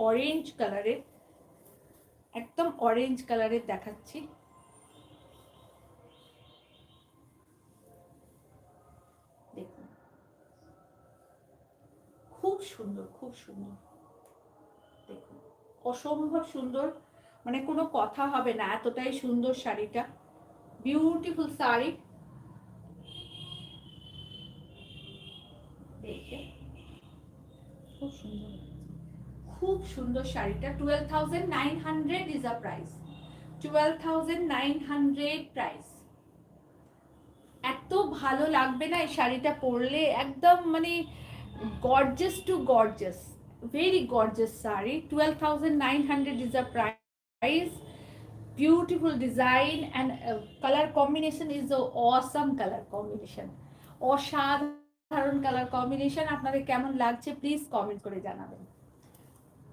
Orange কালারের, একদম orange কালারের দেখাচ্ছি। দেখুন খুব সুন্দর, খুব সুন্দর, দেখুন অসম্ভব সুন্দর, মানে কোনো কথা হবে না, এতটাই সুন্দর শাড়িটা। বিউটিফুল শাড়ি, দেখে খুব সুন্দর, খুব সুন্দর শাড়িটা। 12,900 ইজ আ প্রাইস, 12,900 প্রাইস। এত ভালো লাগবে না এই শাড়িটা পরলে, একদম মানে gorgeous to gorgeous, very gorgeous sari. 12,900 is a price. Beautiful design and color combination is a awesome color combination. অসাধারণ কালার কম্বিনেশন। আপনাদের কেমন লাগছে প্লিজ কমেন্ট করে জানাবেন।